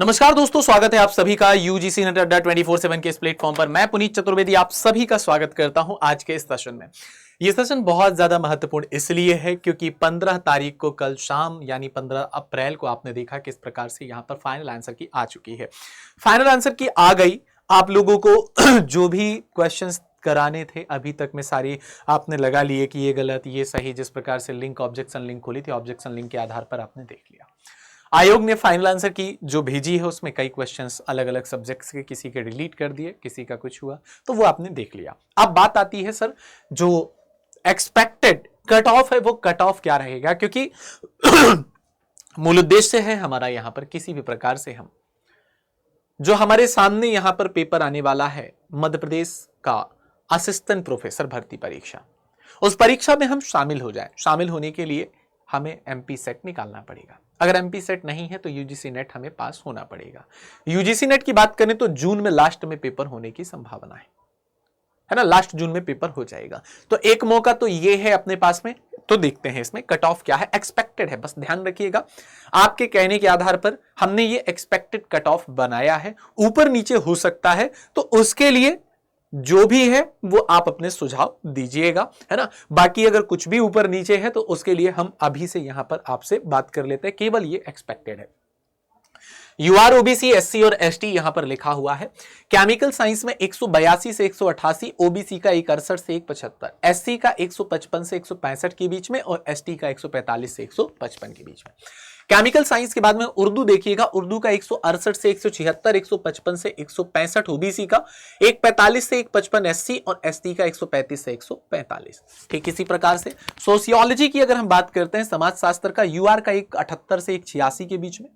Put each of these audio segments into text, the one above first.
नमस्कार दोस्तों, स्वागत है आप सभी का यूजीसी नेट अड्डा 24/7 के इस प्लेटफॉर्म पर। मैं पुनीत चतुर्वेदी आप सभी का स्वागत करता हूं आज के इस सेशन में। ये सेशन बहुत ज्यादा महत्वपूर्ण इसलिए है क्योंकि 15 तारीख को कल शाम यानी 15 अप्रैल को आपने देखा किस प्रकार से यहां पर फाइनल आंसर की आ चुकी है। फाइनल आंसर की आ गई। आप लोगों को जो भी क्वेश्चंस कराने थे अभी तक में सारी आपने लगा लिए कि ये गलत ये सही, जिस प्रकार से लिंक ऑब्जेक्शन लिंक खोली थी ऑब्जेक्शन लिंक के आधार पर आपने देख लिया। आयोग ने फाइनल आंसर की जो भेजी है उसमें कई क्वेश्चंस अलग अलग सब्जेक्ट्स के, किसी के डिलीट कर दिए, किसी का कुछ हुआ, तो वो आपने देख लिया। अब बात आती है सर जो एक्सपेक्टेड कट ऑफ है वो कट ऑफ क्या रहेगा, क्योंकि मूल उद्देश्य है हमारा यहां पर किसी भी प्रकार से हम जो हमारे सामने यहां पर पेपर आने वाला है मध्य प्रदेश का असिस्टेंट प्रोफेसर भर्ती परीक्षा, उस परीक्षा में हम शामिल हो जाए। शामिल होने के लिए हमें एमपी सेट निकालना पड़ेगा। अगर एमपी सेट नहीं है तो यूजीसी नेट हमें पास होना पड़ेगा। यूजीसी नेट की बात करें तो जून में लास्ट में पेपर होने की संभावना है ना, लास्ट जून में पेपर हो जाएगा। तो एक मौका तो ये है अपने पास में। तो देखते हैं इसमें कट ऑफ क्या है, एक्सपेक्टेड है, बस ध्यान रखिएगा आपके कहने के आधार पर हमने ये एक्सपेक्टेड कट ऑफ बनाया है। ऊपर नीचे हो सकता है तो उसके लिए जो भी है वो आप अपने सुझाव दीजिएगा, है ना। बाकी अगर कुछ भी ऊपर नीचे है तो उसके लिए हम अभी से यहां पर आपसे बात कर लेते हैं। केवल ये एक्सपेक्टेड है। यूआर ओबीसी एससी और एसटी यहां पर लिखा हुआ है। केमिकल साइंस में 182 से 188, ओबीसी का 168 से 175, एससी का 155 से 165 के बीच में और एसटी का 145 से 155 के बीच में। केमिकल साइंस के बाद में उर्दू देखिएगा, उर्दू का 168 से 176, 155 से 165 ओबीसी का, 145 से 155 एससी और एसटी का 135 से 145। ठीक इसी प्रकार से सोशियोलॉजी की अगर हम बात करते हैं, समाज शास्त्र का यूआर का 178 से 186 के बीच में,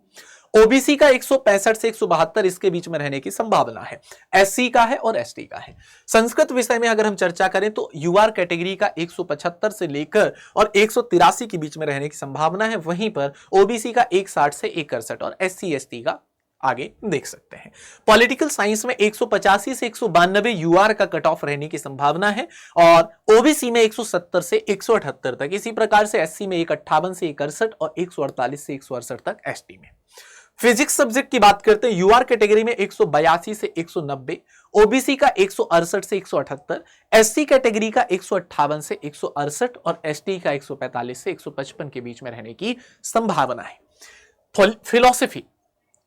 ओबीसी का 165 से 172 इसके बीच में रहने की संभावना है, एससी का है और एसटी का है। संस्कृत विषय में अगर हम चर्चा करें तो यूआर कैटेगरी का 175 से लेकर और 183 के बीच में रहने की संभावना है। वहीं पर ओबीसी का 160 से 161 और एससी एसटी का आगे देख सकते हैं। पॉलिटिकल साइंस में 185 से 192 यूआर का कट ऑफ रहने की संभावना है और ओबीसी में 170 से 178 तक। इसी प्रकार से एससी में 158 से 168 और 148 से 168 तक एसटी में। फिजिक्स सब्जेक्ट की बात करते हैं, यूआर कैटेगरी में 182 से 190, ओबीसी का 168 से 178, एससी कैटेगरी का 158 से 168 और एसटी का 145 से 155 के बीच में रहने की संभावना है। फिलॉसफी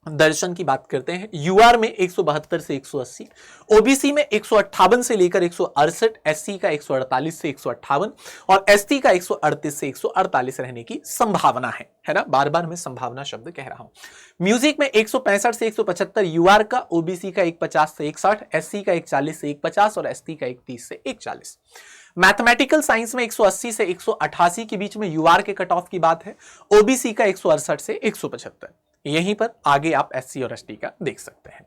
दर्शन की बात करते हैं, यूआर में 172 से 180, ओबीसी में 158 से लेकर 168, एससी का 148 से 158 और एसटी का 138 से 148 रहने की संभावना है ना। बार बार मैं संभावना शब्द कह रहा हूं। म्यूजिक में 165 से 175 यूआर का, ओबीसी का 150 से 160, एससी का 140 से 150 और एसटी का 130 से 140। मैथमेटिकल साइंस में 180 से 188 के बीच में यूआर के कट ऑफ की बात है, ओबीसी का 168 से 175। यहीं पर आगे आप एससी और एसटी का देख सकते हैं।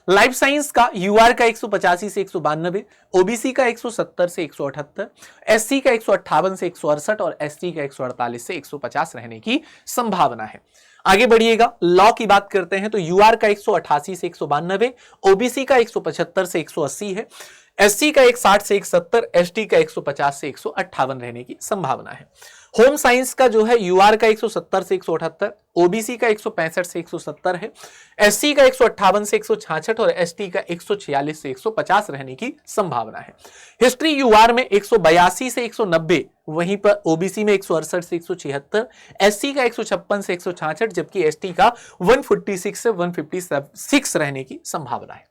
लाइफ साइंस का यूआर का 185 से 192, ओबीसी का 170 से 178, एससी का 158 से 168 और एसटी का 148 से 150 रहने की संभावना है। आगे बढ़िएगा, लॉ की बात करते हैं तो यूआर का 188 से 192, ओबीसी का 175 से 180 है, एससी का 160 से 170, एसटी का 150 से 158 रहने की संभावना है। होम साइंस का जो है यूआर का 170 से 178, ओबीसी का 165 से 170 है, एससी का 158 से 166 और एसटी का 146 से 150 रहने की संभावना है। हिस्ट्री यूआर में 182 से 190, वहीं पर ओबीसी में 168 से 176, एससी का 156 से 166 जबकि एसटी का 146 से 156 रहने की संभावना है।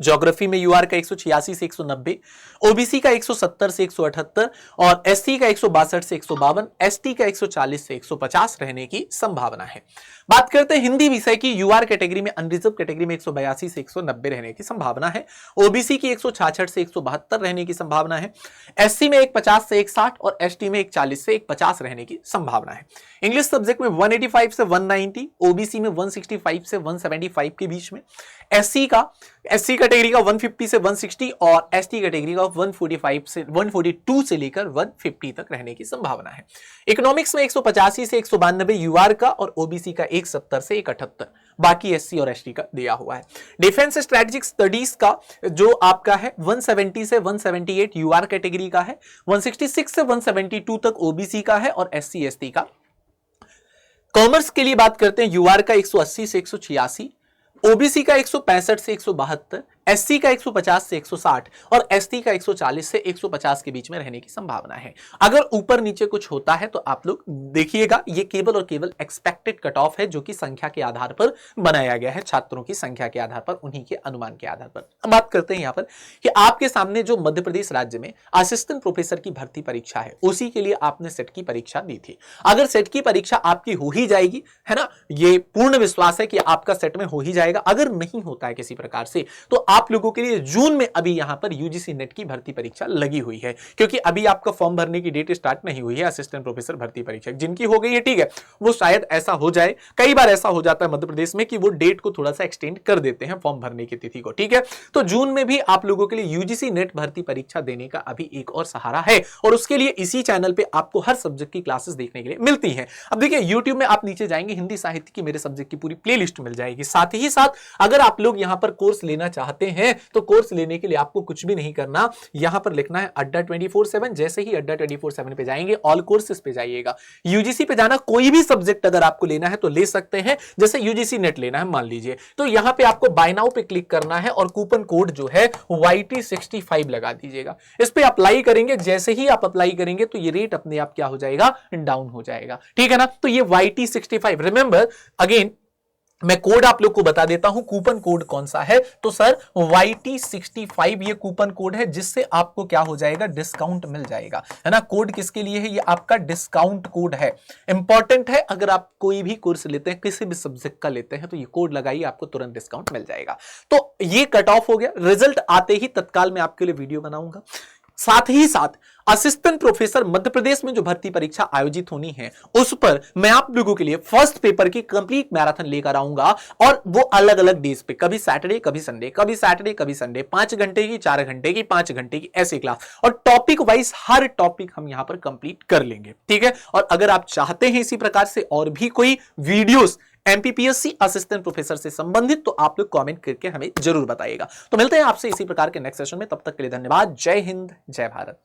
ज्योग्राफी में यूआर का 186 से 190, ओबीसी का 170 से 178 और एससी का 162 से 152, एसटी का 140 से 150 रहने की संभावना है। बात करते हैं हिंदी विषय की, यूआर कैटेगरी में अनरिजर्व कैटेगरी में 182 से 190 रहने की संभावना है, ओबीसी की 166 से 172 रहने की संभावना है, एससी में 150 से 160 और एसटी में 140 से 150 रहने की संभावना है। इंग्लिश सब्जेक्ट में 185 से 190, ओबीसी में 165 से 175 के बीच में, एससी कैटेगरी का 150 से 160 और एसटी कैटेगरी का 145 से 142 से लेकर 150 तक रहने की संभावना है। इकोनॉमिक्स में 185 से 192 यूआर का और ओबीसी का 170 से 178, बाकी एससी और एसटी का दिया हुआ है। डिफेंस स्ट्रेटेजिक स्टडीज का जो आपका है 170 से 178 यूआर कैटेगरी का है, 166 से 172 तक ओबीसी का है और एससी एसटी का। कॉमर्स के लिए बात करते हैं, यूआर का 180 से 186, ओबीसी का 165 से 172, एससी का 150 से 160 और एसटी का 140 से 150 के बीच में रहने की संभावना है। अगर ऊपर नीचे कुछ होता है तो आप लोग देखिएगा, ये केवल और केवल एक्सपेक्टेड कट ऑफ है जो कि संख्या के आधार पर बनाया गया है, छात्रों की संख्या के आधार पर, उन्हीं के अनुमान के आधार पर। हम बात करते हैं यहां पर कि आपके सामने जो मध्य प्रदेश राज्य में असिस्टेंट प्रोफेसर की भर्ती परीक्षा है, उसी के लिए आपने सेट की परीक्षा दी थी। अगर सेट की परीक्षा आपकी हो ही जाएगी, है ना, ये पूर्ण विश्वास है कि आपका सेट में हो ही जाएगा। अगर नहीं होता है किसी प्रकार से तो आप लोगों के लिए जून में अभी यहां पर यूजीसी नेट की भर्ती परीक्षा लगी हुई है, क्योंकि अभी आपका फॉर्म भरने की डेट स्टार्ट नहीं हुई है असिस्टेंट प्रोफेसर भर्ती परीक्षा। जिनकी हो गई है ठीक है, वो शायद ऐसा हो जाए, कई बार ऐसा हो जाता है मध्य प्रदेश में कि वो डेट को थोड़ा सा एक्सटेंड कर देते हैं फॉर्म भरने की तिथि को, ठीक है। तो जून में भी आप लोगों के लिए यूजीसी नेट भर्ती परीक्षा देने का अभी एक और सहारा है, और उसके लिए इसी चैनल पे आपको हर सब्जेक्ट की क्लासेस देखने के लिए मिलती हैं। अब देखिए यूट्यूब में आप नीचे जाएंगे, हिंदी साहित्य की मेरे सब्जेक्ट की पूरी प्लेलिस्ट मिल जाएगी। साथ ही साथ अगर आप लोग यहां पर कोर्स लेना चाहते हैं तो कोर्स लेने के लिए आपको कुछ भी नहीं करना, यहां पर लिखना है अड्डा 24/7। जैसे ही अड्डा 24/7 पे जाएंगे, ऑल कोर्सेज पे जाइएगा, यूजीसी पे जाना, कोई भी सब्जेक्ट अगर आपको लेना है तो ले सकते हैं। जैसे यूजीसी नेट लेना है मान लीजिए, तो यहां पे आपको बाय नाउ पे क्लिक करना है और कूपन कोड जो है YT65 लगा दीजिएगा। इस पे अप्लाई करेंगे, जैसे ही आप अप्लाई करेंगे तो ये रेट अपने आप क्या हो जाएगा, डाउन हो जाएगा, ठीक है ना। तो ये YT65, रिमेंबर अगेन मैं कोड आप लोग को बता देता हूं, कूपन कोड कौन सा है, तो सर YT65 ये कूपन कोड है, जिससे आपको क्या हो जाएगा, डिस्काउंट मिल जाएगा, है ना। कोड किसके लिए है, ये आपका डिस्काउंट कोड है, इंपॉर्टेंट है। अगर आप कोई भी कोर्स लेते हैं, किसी भी सब्जेक्ट का लेते हैं, तो ये कोड लगाइए, आपको तुरंत डिस्काउंट मिल जाएगा। तो ये कट ऑफ हो गया, रिजल्ट आते ही तत्काल मैं आपके लिए वीडियो बनाऊंगा। साथ ही साथ असिस्टेंट प्रोफेसर मध्य प्रदेश में जो भर्ती परीक्षा आयोजित होनी है, उस पर मैं आप लोगों के लिए फर्स्ट पेपर की कंप्लीट मैराथन लेकर आऊंगा, और वो अलग अलग डेज पे, कभी सैटरडे कभी संडे, कभी सैटरडे कभी संडे, 5 घंटे की, 4 घंटे की, 5 घंटे की, ऐसी क्लास, और टॉपिक वाइज हर टॉपिक हम यहां पर कंप्लीट कर लेंगे, ठीक है। और अगर आप चाहते हैं इसी प्रकार से और भी कोई वीडियोस एमपीपीएससी असिस्टेंट प्रोफेसर से संबंधित, तो आप लोग कमेंट करके हमें जरूर बताइएगा। तो मिलते हैं आपसे इसी प्रकार के नेक्स्ट सेशन में, तब तक के लिए धन्यवाद। जय हिंद, जय भारत।